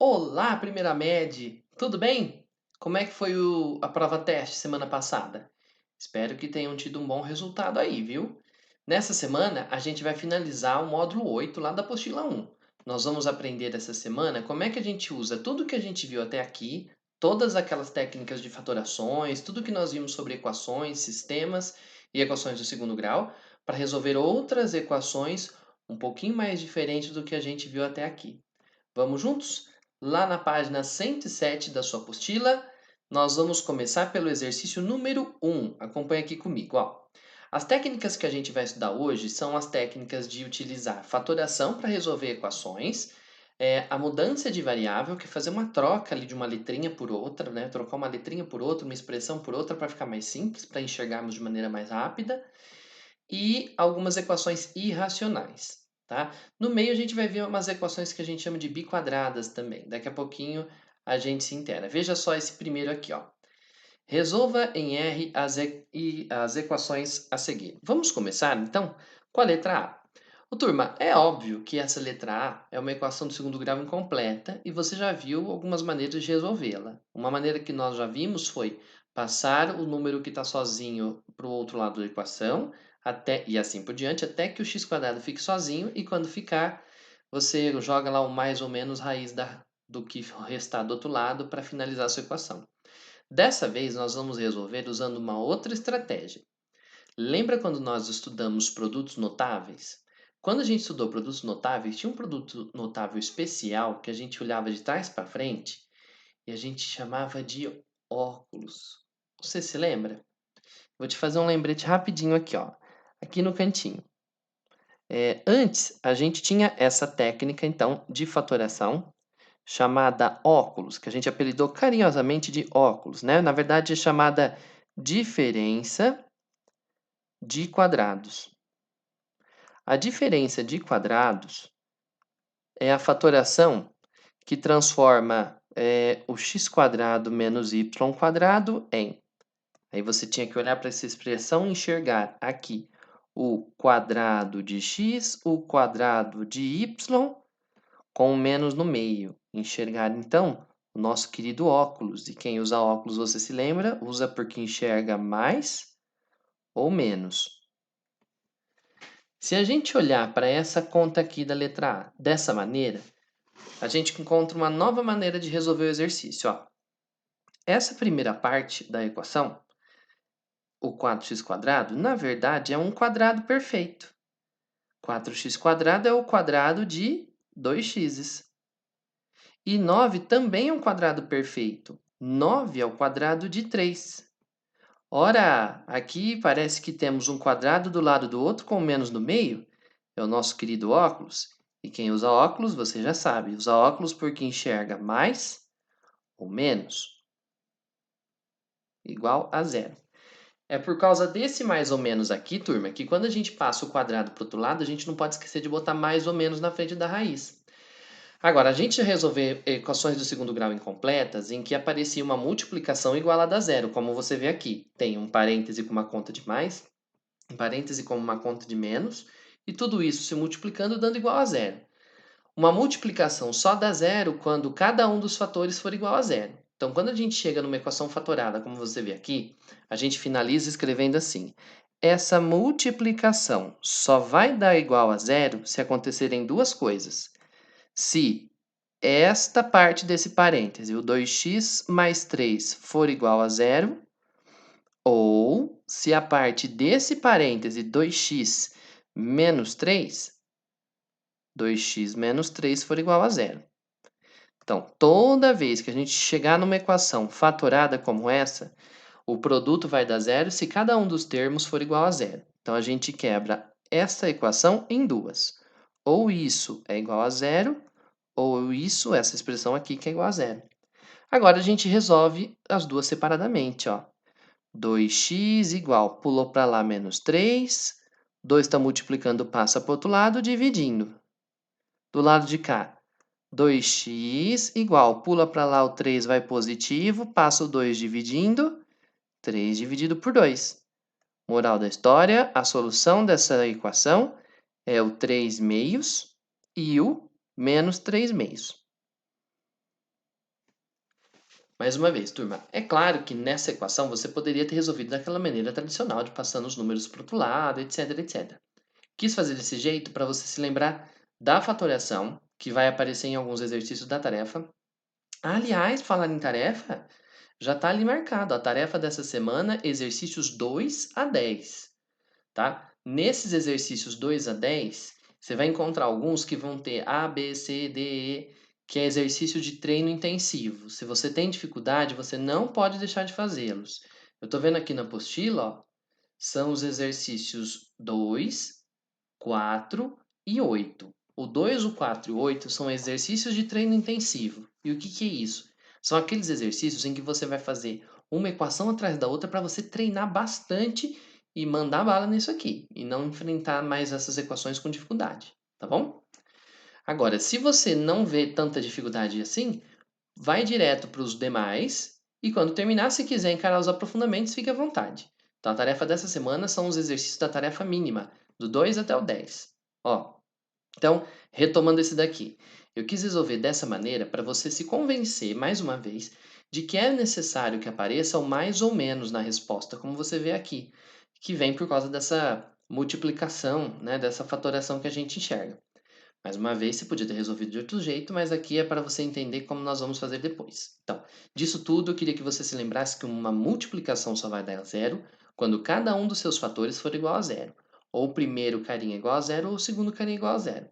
Olá, primeira MED! Tudo bem? Como é que foi a prova teste semana passada? Espero que tenham tido um bom resultado aí, viu? Nessa semana, a gente vai finalizar o módulo 8 lá da apostila 1. Nós vamos aprender essa semana como é que a gente usa tudo que a gente viu até aqui, todas aquelas técnicas de fatorações, tudo que nós vimos sobre equações, sistemas e equações do segundo grau, para resolver outras equações um pouquinho mais diferentes do que a gente viu até aqui. Vamos juntos? Lá na página 107 da sua apostila, nós vamos começar pelo exercício número 1. Acompanhe aqui comigo, ó. As técnicas que a gente vai estudar hoje são as técnicas de utilizar fatoração para resolver equações, a mudança de variável, que é fazer uma troca ali de uma letrinha por outra, né? Trocar uma letrinha por outra, uma expressão por outra para ficar mais simples, para enxergarmos de maneira mais rápida e algumas equações irracionais, tá? No meio a gente vai ver umas equações que a gente chama de biquadradas também. Daqui a pouquinho a gente se inteira. Veja só esse primeiro aqui, ó. Resolva em R as equações a seguir. Vamos começar, então, com a letra A. Ô, turma, é óbvio que essa letra A é uma equação do segundo grau incompleta e você já viu algumas maneiras de resolvê-la. Uma maneira que nós já vimos foi passar o número que está sozinho para o outro lado da equação, e assim por diante, até que o x² fique sozinho, e quando ficar, você joga lá o mais ou menos raiz do que restar do outro lado para finalizar a sua equação. Dessa vez, nós vamos resolver usando uma outra estratégia. Lembra quando nós estudamos produtos notáveis? Quando a gente estudou produtos notáveis, tinha um produto notável especial que a gente olhava de trás para frente e a gente chamava de óculos. Você se lembra? Vou te fazer um lembrete rapidinho aqui, ó. Aqui no cantinho. Antes, a gente tinha essa técnica, então, de fatoração chamada óculos, que a gente apelidou carinhosamente de óculos, né? Na verdade, é chamada diferença de quadrados. A diferença de quadrados é a fatoração que transforma o x² menos y² em. Aí você tinha que olhar para essa expressão e enxergar aqui o quadrado de x, o quadrado de y, com o menos no meio. Enxergar, então, o nosso querido óculos. E quem usa óculos, você se lembra, usa porque enxerga mais ou menos. Se a gente olhar para essa conta aqui da letra A dessa maneira, a gente encontra uma nova maneira de resolver o exercício. Ó. Essa primeira parte da equação, o 4x², na verdade é um quadrado perfeito. 4x² é o quadrado de 2x. E 9 também é um quadrado perfeito. 9 é o quadrado de 3. Ora, aqui parece que temos um quadrado do lado do outro com menos no meio. É o nosso querido óculos. E quem usa óculos, você já sabe, usa óculos porque enxerga mais ou menos igual a zero. É por causa desse mais ou menos aqui, turma, que quando a gente passa o quadrado para o outro lado, a gente não pode esquecer de botar mais ou menos na frente da raiz. Agora, a gente resolver equações do segundo grau incompletas em que aparecia uma multiplicação igualada a zero, como você vê aqui. Tem um parêntese com uma conta de mais, um parêntese com uma conta de menos, e tudo isso se multiplicando dando igual a zero. Uma multiplicação só dá zero quando cada um dos fatores for igual a zero. Então, quando a gente chega numa equação fatorada, como você vê aqui, a gente finaliza escrevendo assim: essa multiplicação só vai dar igual a zero se acontecerem duas coisas. Se esta parte desse parêntese, o 2x mais 3, for igual a zero, ou se a parte desse parêntese 2x menos 3, 2x menos 3 for igual a zero. Então, toda vez que a gente chegar numa equação fatorada como essa, o produto vai dar zero se cada um dos termos for igual a zero. Então, a gente quebra essa equação em duas. Ou isso é igual a zero, ou isso, essa expressão aqui, que é igual a zero. Agora, a gente resolve as duas separadamente, ó. 2x igual, pulou para lá, menos 3. 2 está multiplicando, passa para o outro lado, dividindo. Do lado de cá, 2x igual, pula para lá o 3, vai positivo, passa o 2 dividindo, 3 dividido por 2. Moral da história, a solução dessa equação é o 3 meios e o menos 3 meios. Mais uma vez, turma, é claro que nessa equação você poderia ter resolvido daquela maneira tradicional de passando os números para o outro lado, etc, etc. Quis fazer desse jeito para você se lembrar da fatoração, que vai aparecer em alguns exercícios da tarefa. Aliás, falar em tarefa, já está ali marcado, a tarefa dessa semana, exercícios 2 a 10, tá? Nesses exercícios 2 a 10, você vai encontrar alguns que vão ter A, B, C, D, E, que é exercício de treino intensivo. Se você tem dificuldade, você não pode deixar de fazê-los. Eu estou vendo aqui na apostila, ó, são os exercícios 2, 4 e 8. O 2, o 4 e o 8 são exercícios de treino intensivo. E o que que é isso? São aqueles exercícios em que você vai fazer uma equação atrás da outra para você treinar bastante e mandar bala nisso aqui. E não enfrentar mais essas equações com dificuldade. Tá bom? Agora, se você não vê tanta dificuldade assim, vai direto para os demais. E quando terminar, se quiser encarar os aprofundamentos, fique à vontade. Então, a tarefa dessa semana são os exercícios da tarefa mínima, do 2 até o 10. Ó, então, retomando esse daqui, eu quis resolver dessa maneira para você se convencer, mais uma vez, de que é necessário que apareça o mais ou menos na resposta, como você vê aqui, que vem por causa dessa multiplicação, né, dessa fatoração que a gente enxerga. Mais uma vez, você podia ter resolvido de outro jeito, mas aqui é para você entender como nós vamos fazer depois. Então, disso tudo, eu queria que você se lembrasse que uma multiplicação só vai dar zero quando cada um dos seus fatores for igual a zero. Ou o primeiro carinha igual a zero, ou o segundo carinha igual a zero.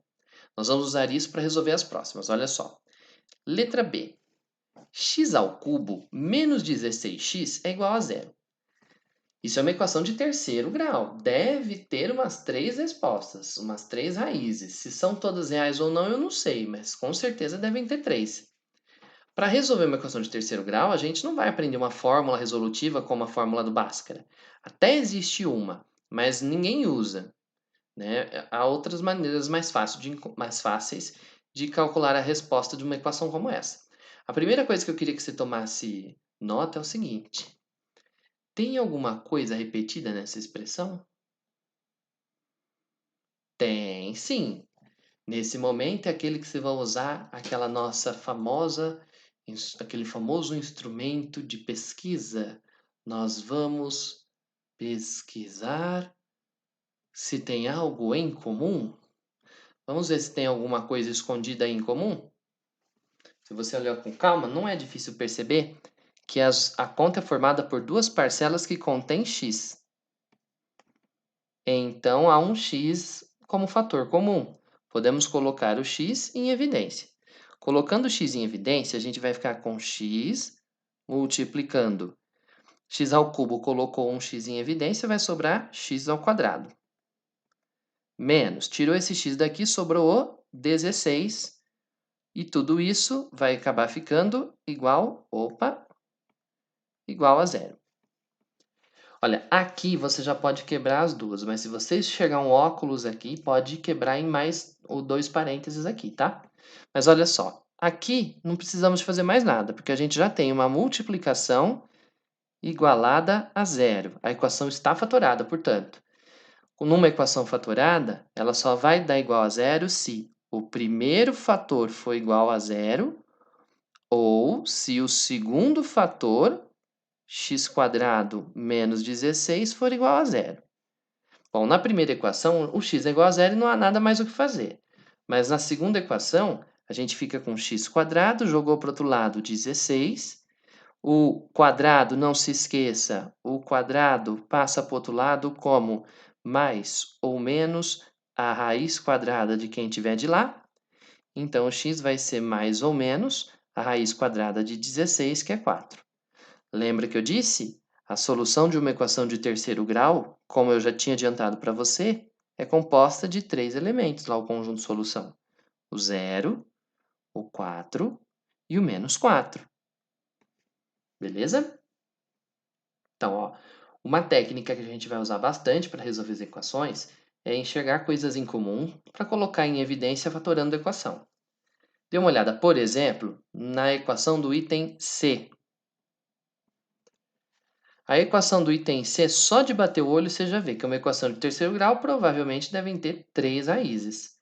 Nós vamos usar isso para resolver as próximas. Olha só. Letra B. X ao cubo menos 16x é igual a zero. Isso é uma equação de terceiro grau. Deve ter umas 3 respostas, umas 3 raízes. Se são todas reais ou não, eu não sei, mas com certeza devem ter 3. Para resolver uma equação de terceiro grau, a gente não vai aprender uma fórmula resolutiva como a fórmula do Bhaskara. Até existe uma, mas ninguém usa. Né? Há outras maneiras mais fáceis de calcular a resposta de uma equação como essa. A primeira coisa que eu queria que você tomasse nota é o seguinte: tem alguma coisa repetida nessa expressão? Tem, sim. Nesse momento é aquele que você vai usar aquela nossa famosa, aquele famoso instrumento de pesquisa. Nós vamos pesquisar se tem algo em comum. Vamos ver se tem alguma coisa escondida aí em comum? Se você olhar com calma, não é difícil perceber que a conta é formada por duas parcelas que contêm x. Então, há um x como fator comum. Podemos colocar o x em evidência. Colocando o x em evidência, a gente vai ficar com x multiplicando x ao cubo, colocou um x em evidência, vai sobrar x ao quadrado. Menos, tirou esse x daqui, sobrou o 16. E tudo isso vai acabar ficando igual, igual a zero. Olha, aqui você já pode quebrar as duas, mas se você enxergar um óculos aqui, pode quebrar em mais ou 2 parênteses aqui, tá? Mas olha só, aqui não precisamos de fazer mais nada, porque a gente já tem uma multiplicação igualada a zero. A equação está fatorada, portanto. Numa equação fatorada, ela só vai dar igual a zero se o primeiro fator for igual a zero ou se o segundo fator, x² menos 16, for igual a zero. Bom, na primeira equação, o x é igual a zero e não há nada mais o que fazer. Mas na segunda equação, a gente fica com x², jogou para o outro lado 16. O quadrado, não se esqueça, o quadrado passa para o outro lado como mais ou menos a raiz quadrada de quem tiver de lá. Então, o x vai ser mais ou menos a raiz quadrada de 16, que é 4. Lembra que eu disse? A solução de uma equação de terceiro grau, como eu já tinha adiantado para você, é composta de 3 elementos, lá o conjunto de solução. O 0, o 4 e o menos 4. Beleza? Então, ó, uma técnica que a gente vai usar bastante para resolver as equações é enxergar coisas em comum para colocar em evidência fatorando a equação. Dê uma olhada, por exemplo, na equação do item C. A equação do item C, só de bater o olho, você já vê que é uma equação de terceiro grau, provavelmente devem ter 3 raízes.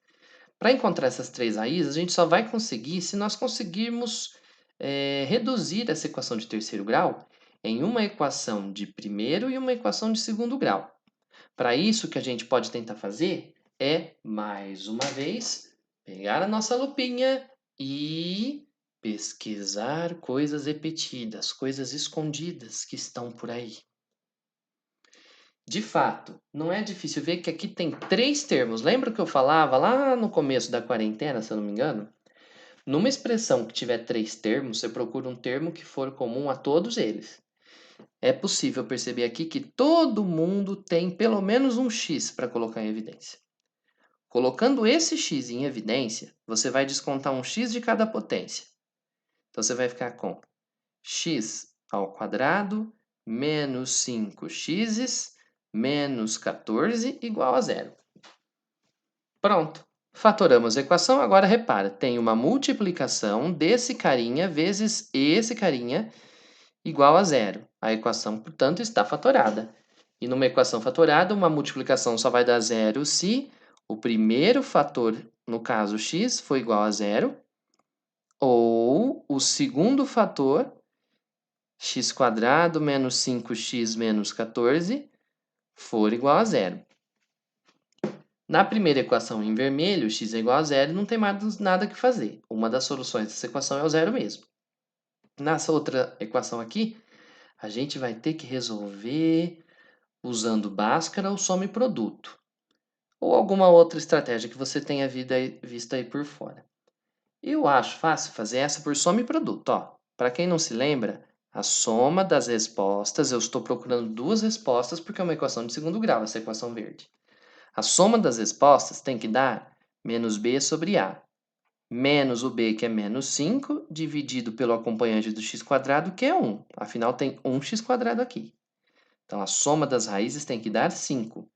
Para encontrar essas 3 raízes, a gente só vai conseguir se nós conseguirmos reduzir essa equação de terceiro grau em uma equação de primeiro e uma equação de segundo grau. Para isso, o que a gente pode tentar fazer é, mais uma vez, pegar a nossa lupinha e pesquisar coisas repetidas, coisas escondidas que estão por aí. De fato, não é difícil ver que aqui tem 3 termos. Lembra que eu falava lá no começo da quarentena, se eu não me engano? Numa expressão que tiver 3 termos, você procura um termo que for comum a todos eles. É possível perceber aqui que todo mundo tem pelo menos um x para colocar em evidência. Colocando esse x em evidência, você vai descontar um x de cada potência. Então você vai ficar com x ao quadrado menos 5x menos 14 igual a zero. Pronto. Fatoramos a equação. Agora repara, tem uma multiplicação desse carinha vezes esse carinha igual a zero. A equação, portanto, está fatorada. E numa equação fatorada, uma multiplicação só vai dar zero se o primeiro fator, no caso x, for igual a zero, ou o segundo fator, x² menos 5x menos 14, for igual a zero. Na primeira equação em vermelho, x é igual a zero, não tem mais nada que fazer. Uma das soluções dessa equação é o zero mesmo. Nessa outra equação aqui, a gente vai ter que resolver usando Bhaskara ou soma e produto. Ou alguma outra estratégia que você tenha visto aí por fora. Eu acho fácil fazer essa por soma e produto. Para quem não se lembra, a soma das respostas, eu estou procurando duas respostas porque é uma equação de segundo grau, essa equação verde. A soma das respostas tem que dar menos b sobre a. Menos o b, que é menos 5, dividido pelo acompanhante do x², que é 1. Afinal, tem 1x² aqui. Então, a soma das raízes tem que dar 5.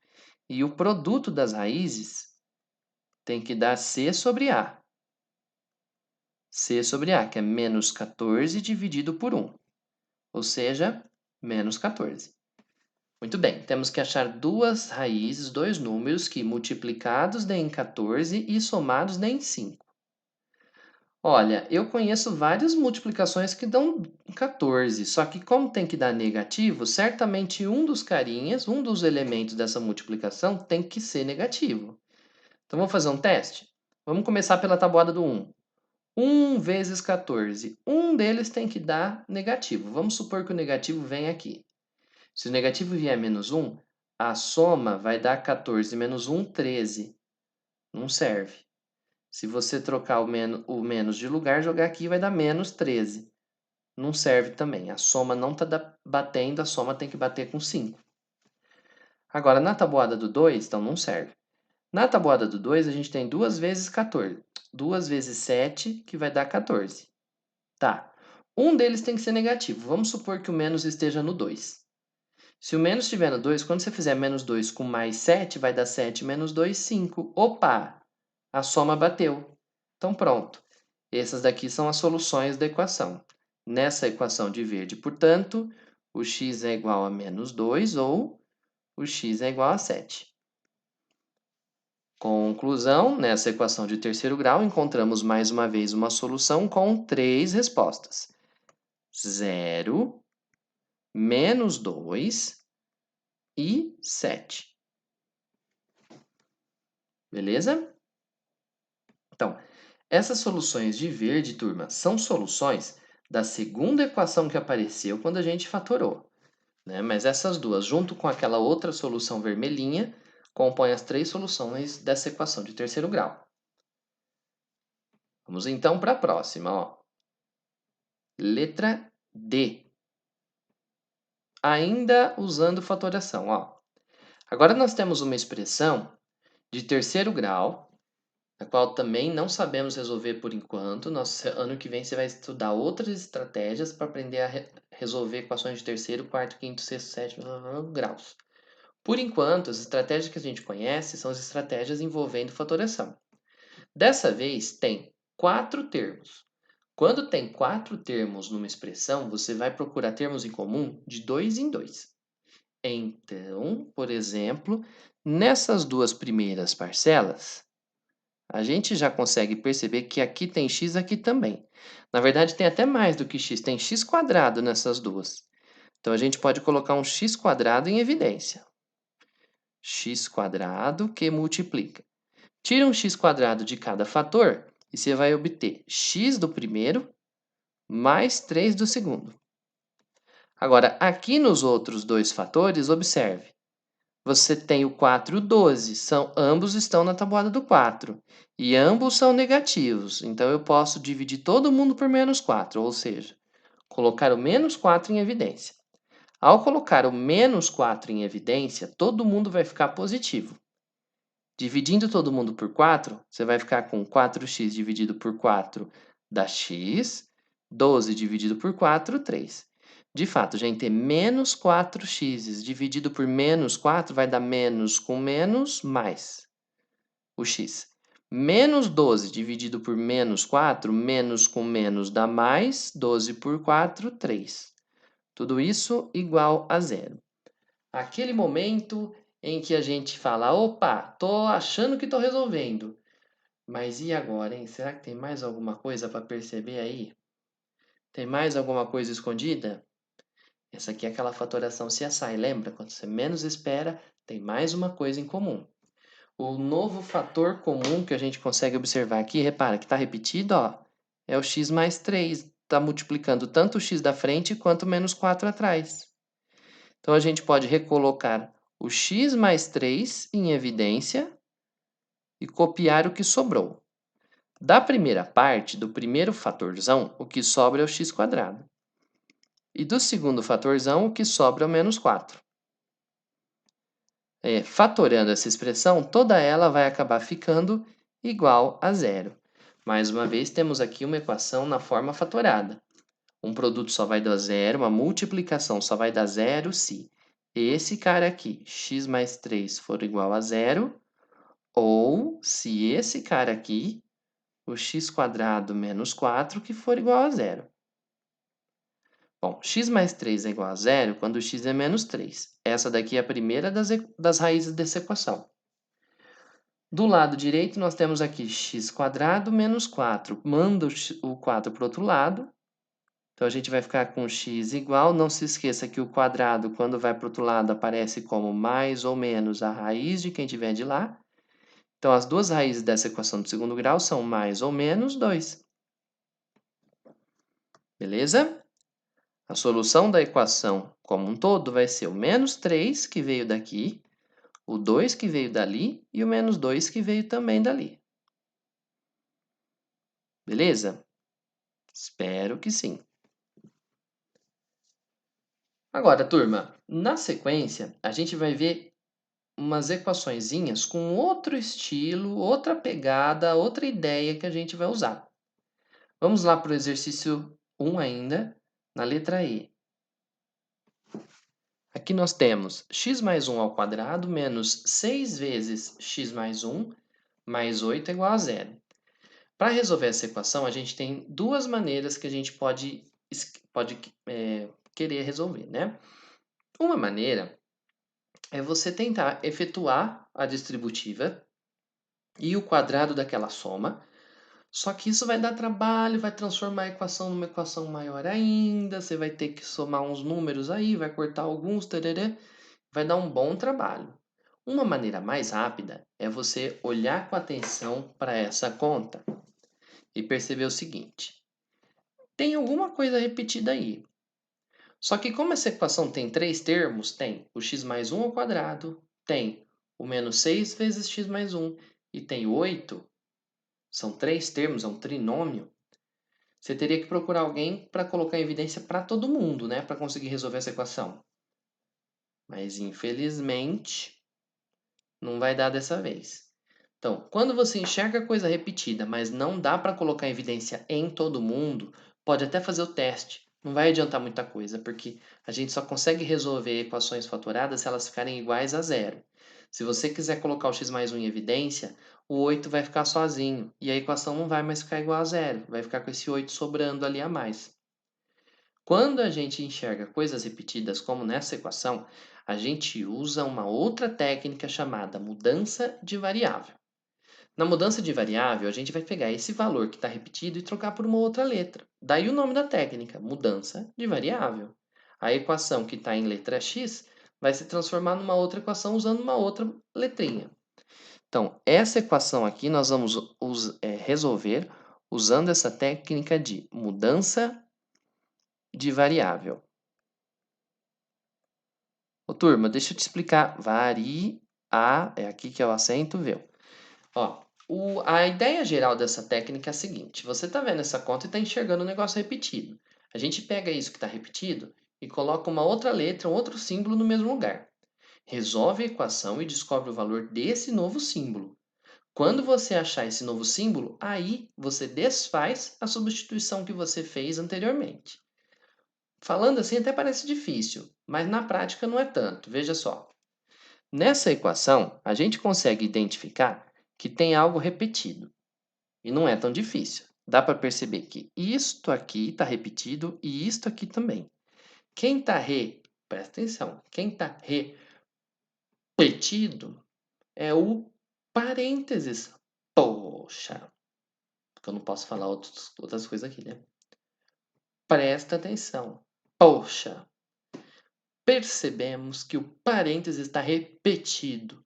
E o produto das raízes tem que dar c sobre a. C sobre a, que é menos 14 dividido por 1. Ou seja, menos 14. Muito bem, temos que achar duas raízes, dois números que multiplicados deem 14 e somados deem 5. Olha, eu conheço várias multiplicações que dão 14, só que como tem que dar negativo, certamente um dos carinhas, um dos elementos dessa multiplicação tem que ser negativo. Então vamos fazer um teste? Vamos começar pela tabuada do 1. 1 vezes 14. Um deles tem que dar negativo. Vamos supor que o negativo vem aqui. Se o negativo vier menos 1, a soma vai dar 14 menos 1, 13. Não serve. Se você trocar o menos de lugar, jogar aqui vai dar menos 13. Não serve também. A soma não está batendo, a soma tem que bater com 5. Agora, na tabuada do 2, então não serve. Na tabuada do 2, a gente tem 2 vezes 14. 2 vezes 7, que vai dar 14. Tá. Um deles tem que ser negativo. Vamos supor que o menos esteja no 2. Se o menos estiver no 2, quando você fizer menos 2 com mais 7, vai dar 7 menos 2, 5. Opa! A soma bateu. Então pronto. Essas daqui são as soluções da equação. Nessa equação de verde, portanto, o x é igual a menos 2 ou o x é igual a 7. Conclusão, nessa equação de terceiro grau, encontramos mais uma vez uma solução com 3 respostas. 0, menos 2 e 7. Beleza? Então, essas soluções de verde, turma, são soluções da segunda equação que apareceu quando a gente fatorou, né? Mas essas duas, junto com aquela outra solução vermelhinha, compõem as 3 soluções dessa equação de terceiro grau. Vamos então para a próxima. Letra D. Ainda usando fatoração. Agora nós temos uma expressão de terceiro grau, a qual também não sabemos resolver por enquanto. Ano que vem você vai estudar outras estratégias para aprender a resolver equações de terceiro, quarto, quinto, sexto, sétimo graus. Por enquanto, as estratégias que a gente conhece são as estratégias envolvendo fatoração. Dessa vez, tem 4 termos. Quando tem 4 termos numa expressão, você vai procurar termos em comum de 2 em 2. Então, por exemplo, nessas duas primeiras parcelas, a gente já consegue perceber que aqui tem x, aqui também. Na verdade, tem até mais do que x, tem x² nessas duas. Então, a gente pode colocar um x² em evidência. X² que multiplica. Tira um x² de cada fator e você vai obter x do primeiro mais 3 do segundo. Agora, aqui nos outros dois fatores, observe. Você tem o 4 e o 12, ambos estão na tabuada do 4. E ambos são negativos, então eu posso dividir todo mundo por menos 4, ou seja, colocar o menos 4 em evidência. Ao colocar o menos 4 em evidência, todo mundo vai ficar positivo. Dividindo todo mundo por 4, você vai ficar com 4x dividido por 4 dá x, 12 dividido por 4, 3. De fato, gente, menos 4x dividido por menos 4 vai dar menos com menos mais o x. Menos 12 dividido por menos 4, menos com menos dá mais, 12 por 4, 3. Tudo isso igual a zero. Aquele momento em que a gente fala, opa, tô achando que tô resolvendo. Mas e agora, hein? Será que tem mais alguma coisa para perceber aí? Tem mais alguma coisa escondida? Essa aqui é aquela fatoração CSI, lembra? Quando você menos espera, tem mais uma coisa em comum. O novo fator comum que a gente consegue observar aqui, repara que está repetido, ó, é o x mais 3. Está multiplicando tanto o x da frente quanto o menos 4 atrás. Então, a gente pode recolocar o x mais 3 em evidência e copiar o que sobrou. Da primeira parte, do primeiro fatorzão, o que sobra é o x². E do segundo fatorzão, o que sobra é o menos 4. Fatorando essa expressão, toda ela vai acabar ficando igual a zero. Mais uma vez, temos aqui uma equação na forma fatorada. Um produto só vai dar zero, uma multiplicação só vai dar zero se esse cara aqui, x mais 3, for igual a zero, ou se esse cara aqui, o x² menos 4, que for igual a zero. Bom, x mais 3 é igual a zero quando x é menos 3. Essa daqui é a primeira das raízes dessa equação. Do lado direito, nós temos aqui x² menos 4. Manda o 4 para o outro lado. Então, a gente vai ficar com x igual. Não se esqueça que o quadrado, quando vai para o outro lado, aparece como mais ou menos a raiz de quem tiver de lá. Então, as duas raízes dessa equação de segundo grau são mais ou menos 2. Beleza? A solução da equação como um todo vai ser o menos 3, que veio daqui, o 2 que veio dali e o menos 2 que veio também dali. Beleza? Espero que sim. Agora, turma, na sequência, a gente vai ver umas equaçõezinhas com outro estilo, outra pegada, outra ideia que a gente vai usar. Vamos lá para o exercício 1 ainda, na letra E. Aqui nós temos x mais 1 ao quadrado menos 6 vezes x mais 1 mais 8 é igual a zero. Para resolver essa equação, a gente tem duas maneiras que a gente pode querer resolver, né? Uma maneira é você tentar efetuar a distributiva e o quadrado daquela soma, só que isso vai dar trabalho, vai transformar a equação numa equação maior ainda, você vai ter que somar uns números aí, vai cortar alguns, tarará, vai dar um bom trabalho. Uma maneira mais rápida é você olhar com atenção para essa conta e perceber o seguinte: tem alguma coisa repetida aí. Só que como essa equação tem três termos, tem o x mais 1 ao quadrado, tem o menos 6 vezes x mais 1 e tem 8, são três termos, é um trinômio, você teria que procurar alguém para colocar em evidência para todo mundo, né, para conseguir resolver essa equação. Mas infelizmente não vai dar dessa vez. Então, quando você enxerga coisa repetida, mas não dá para colocar em evidência em todo mundo, pode até fazer o teste. Não vai adiantar muita coisa, porque a gente só consegue resolver equações fatoradas se elas ficarem iguais a zero. Se você quiser colocar o x mais 1 em evidência, o 8 vai ficar sozinho, e a equação não vai mais ficar igual a zero, vai ficar com esse 8 sobrando ali a mais. Quando a gente enxerga coisas repetidas, como nessa equação, a gente usa uma outra técnica chamada mudança de variável. Na mudança de variável, a gente vai pegar esse valor que está repetido e trocar por uma outra letra. Daí o nome da técnica, mudança de variável. A equação que está em letra x vai se transformar numa outra equação usando uma outra letrinha. Então, essa equação aqui nós vamos resolver usando essa técnica de mudança de variável. Ô, turma, deixa eu te explicar. É aqui que é o acento, viu? Ó, a ideia geral dessa técnica é a seguinte: você está vendo essa conta e está enxergando o negócio repetido. A gente pega isso que está repetido e coloca uma outra letra, um outro símbolo no mesmo lugar. Resolve a equação e descobre o valor desse novo símbolo. Quando você achar esse novo símbolo, aí você desfaz a substituição que você fez anteriormente. Falando assim até parece difícil, mas na prática não é tanto. Veja só. Nessa equação, a gente consegue identificar que tem algo repetido. E não é tão difícil. Dá para perceber que isto aqui está repetido e isto aqui também. Presta atenção, quem está repetido é o parênteses. Poxa, porque eu não posso falar outras coisas aqui, né? Presta atenção. Poxa, percebemos que o parênteses está repetido.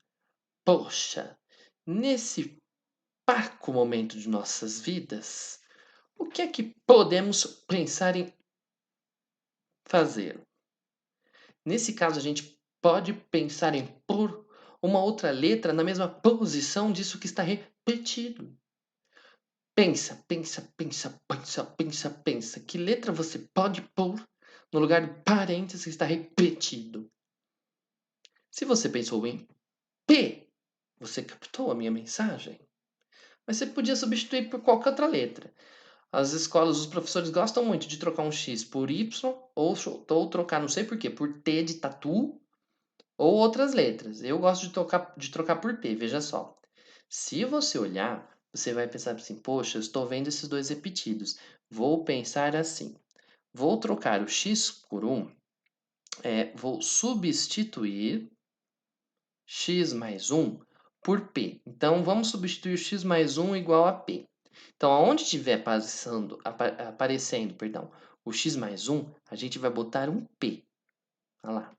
Poxa, nesse parco momento de nossas vidas, o que é que podemos pensar em fazer? Nesse caso, a gente pode pensar em pôr uma outra letra na mesma posição disso que está repetido. Pensa, pensa, pensa, pensa, pensa, pensa. Que letra você pode pôr no lugar do parênteses que está repetido? Se você pensou em P, você captou a minha mensagem? Mas você podia substituir por qualquer outra letra. As escolas, os professores gostam muito de trocar um X por Y ou trocar, não sei por quê, por T de tatu ou outras letras. Eu gosto de trocar por T, veja só. Se você olhar, você vai pensar assim, poxa, eu estou vendo esses dois repetidos. Vou pensar assim. Vou trocar o X por 1, vou substituir X mais 1 por P. Então, vamos substituir o X mais 1 igual a P. Então, aonde estiver aparecendo, o x mais 1, a gente vai botar um P. Olha lá.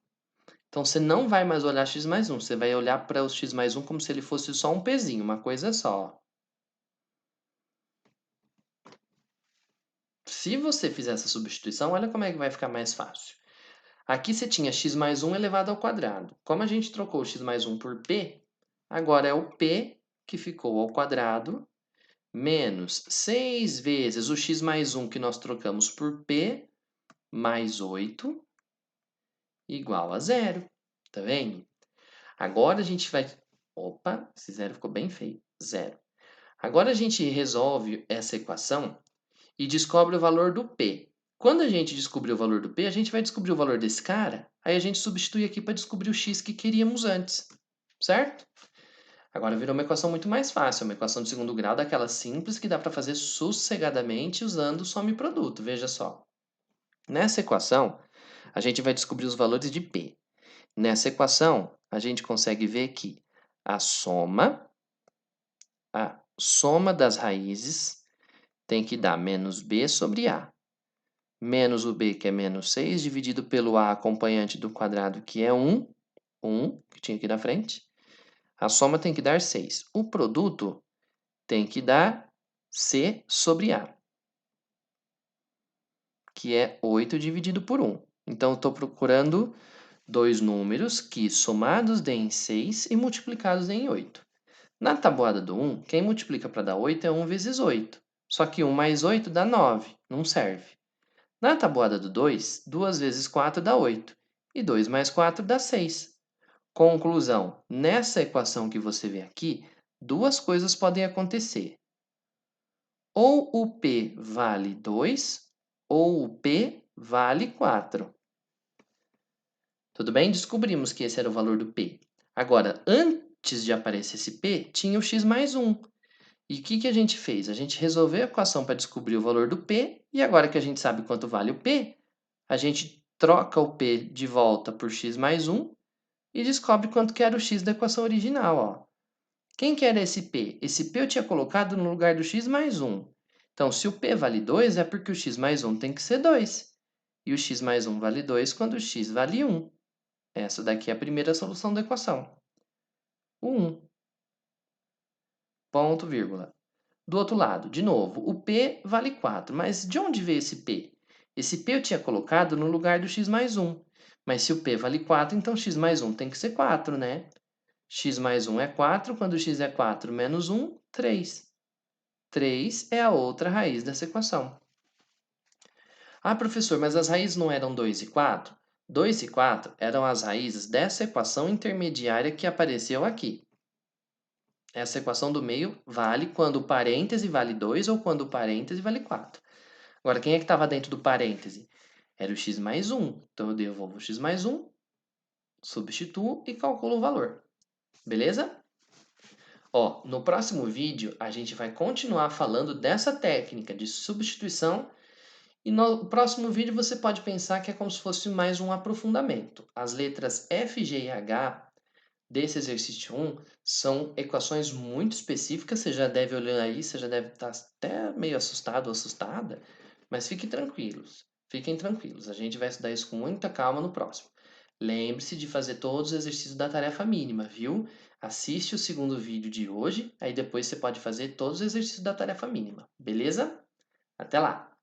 Então, você não vai mais olhar x mais 1, você vai olhar para o x mais 1 como se ele fosse só um Pzinho, uma coisa só. Se você fizer essa substituição, olha como é que vai ficar mais fácil. Aqui você tinha x mais 1 elevado ao quadrado. Como a gente trocou o x mais 1 por P, agora é o P que ficou ao quadrado menos 6 vezes o x mais 1 que nós trocamos por P, mais 8, igual a zero. Tá vendo? Agora a gente vai... Opa, esse zero ficou bem feio. Zero. Agora a gente resolve essa equação e descobre o valor do P. Quando a gente descobrir o valor do P, a gente vai descobrir o valor desse cara, aí a gente substitui aqui para descobrir o x que queríamos antes. Certo? Agora virou uma equação muito mais fácil, uma equação de segundo grau daquela simples que dá para fazer sossegadamente usando soma e produto. Veja só. Nessa equação, a gente vai descobrir os valores de P. Nessa equação, a gente consegue ver que a soma das raízes tem que dar menos b sobre a. Menos o b, que é menos 6, dividido pelo a acompanhante do quadrado, que é 1, que tinha aqui na frente. A soma tem que dar 6. O produto tem que dar c sobre a, que é 8 dividido por 1. Então, eu estou procurando dois números que somados deem 6 e multiplicados deem 8. Na tabuada do 1, quem multiplica para dar 8 é 1 vezes 8. Só que 1 mais 8 dá 9, não serve. Na tabuada do 2, 2 vezes 4 dá 8. E 2 mais 4 dá 6. Conclusão: nessa equação que você vê aqui, duas coisas podem acontecer. Ou o P vale 2, ou o P vale 4. Tudo bem? Descobrimos que esse era o valor do P. Agora, antes de aparecer esse P, tinha o x mais 1. E o que a gente fez? A gente resolveu a equação para descobrir o valor do P, e agora que a gente sabe quanto vale o P, a gente troca o P de volta por x mais 1 e descobre quanto que era o x da equação original. Ó. Quem que era esse P? Esse P eu tinha colocado no lugar do x mais 1. Então, se o P vale 2, é porque o x mais 1 tem que ser 2. E o x mais 1 vale 2 quando o x vale 1. Essa daqui é a primeira solução da equação. O 1. Ponto, vírgula. Do outro lado, de novo, o P vale 4. Mas de onde veio esse P? Esse P eu tinha colocado no lugar do x mais 1. Mas se o P vale 4, então x mais 1 tem que ser 4, né? X mais 1 é 4, quando x é 4 menos 1, 3. 3 é a outra raiz dessa equação. Ah, professor, mas as raízes não eram 2 e 4? 2 e 4 eram as raízes dessa equação intermediária que apareceu aqui. Essa equação do meio vale quando o parêntese vale 2 ou quando o parêntese vale 4. Agora, quem é que estava dentro do parêntese? Era o x mais 1. Então, eu devolvo o x mais 1, substituo e calculo o valor. Beleza? Ó, no próximo vídeo, a gente vai continuar falando dessa técnica de substituição. E no próximo vídeo você pode pensar que é como se fosse mais um aprofundamento. As letras F, G e H desse exercício 1 são equações muito específicas, você já deve olhar aí, você já deve estar até meio assustado ou assustada, mas fiquem tranquilos, a gente vai estudar isso com muita calma no próximo. Lembre-se de fazer todos os exercícios da tarefa mínima, viu? Assiste o segundo vídeo de hoje, aí depois você pode fazer todos os exercícios da tarefa mínima, beleza? Até lá!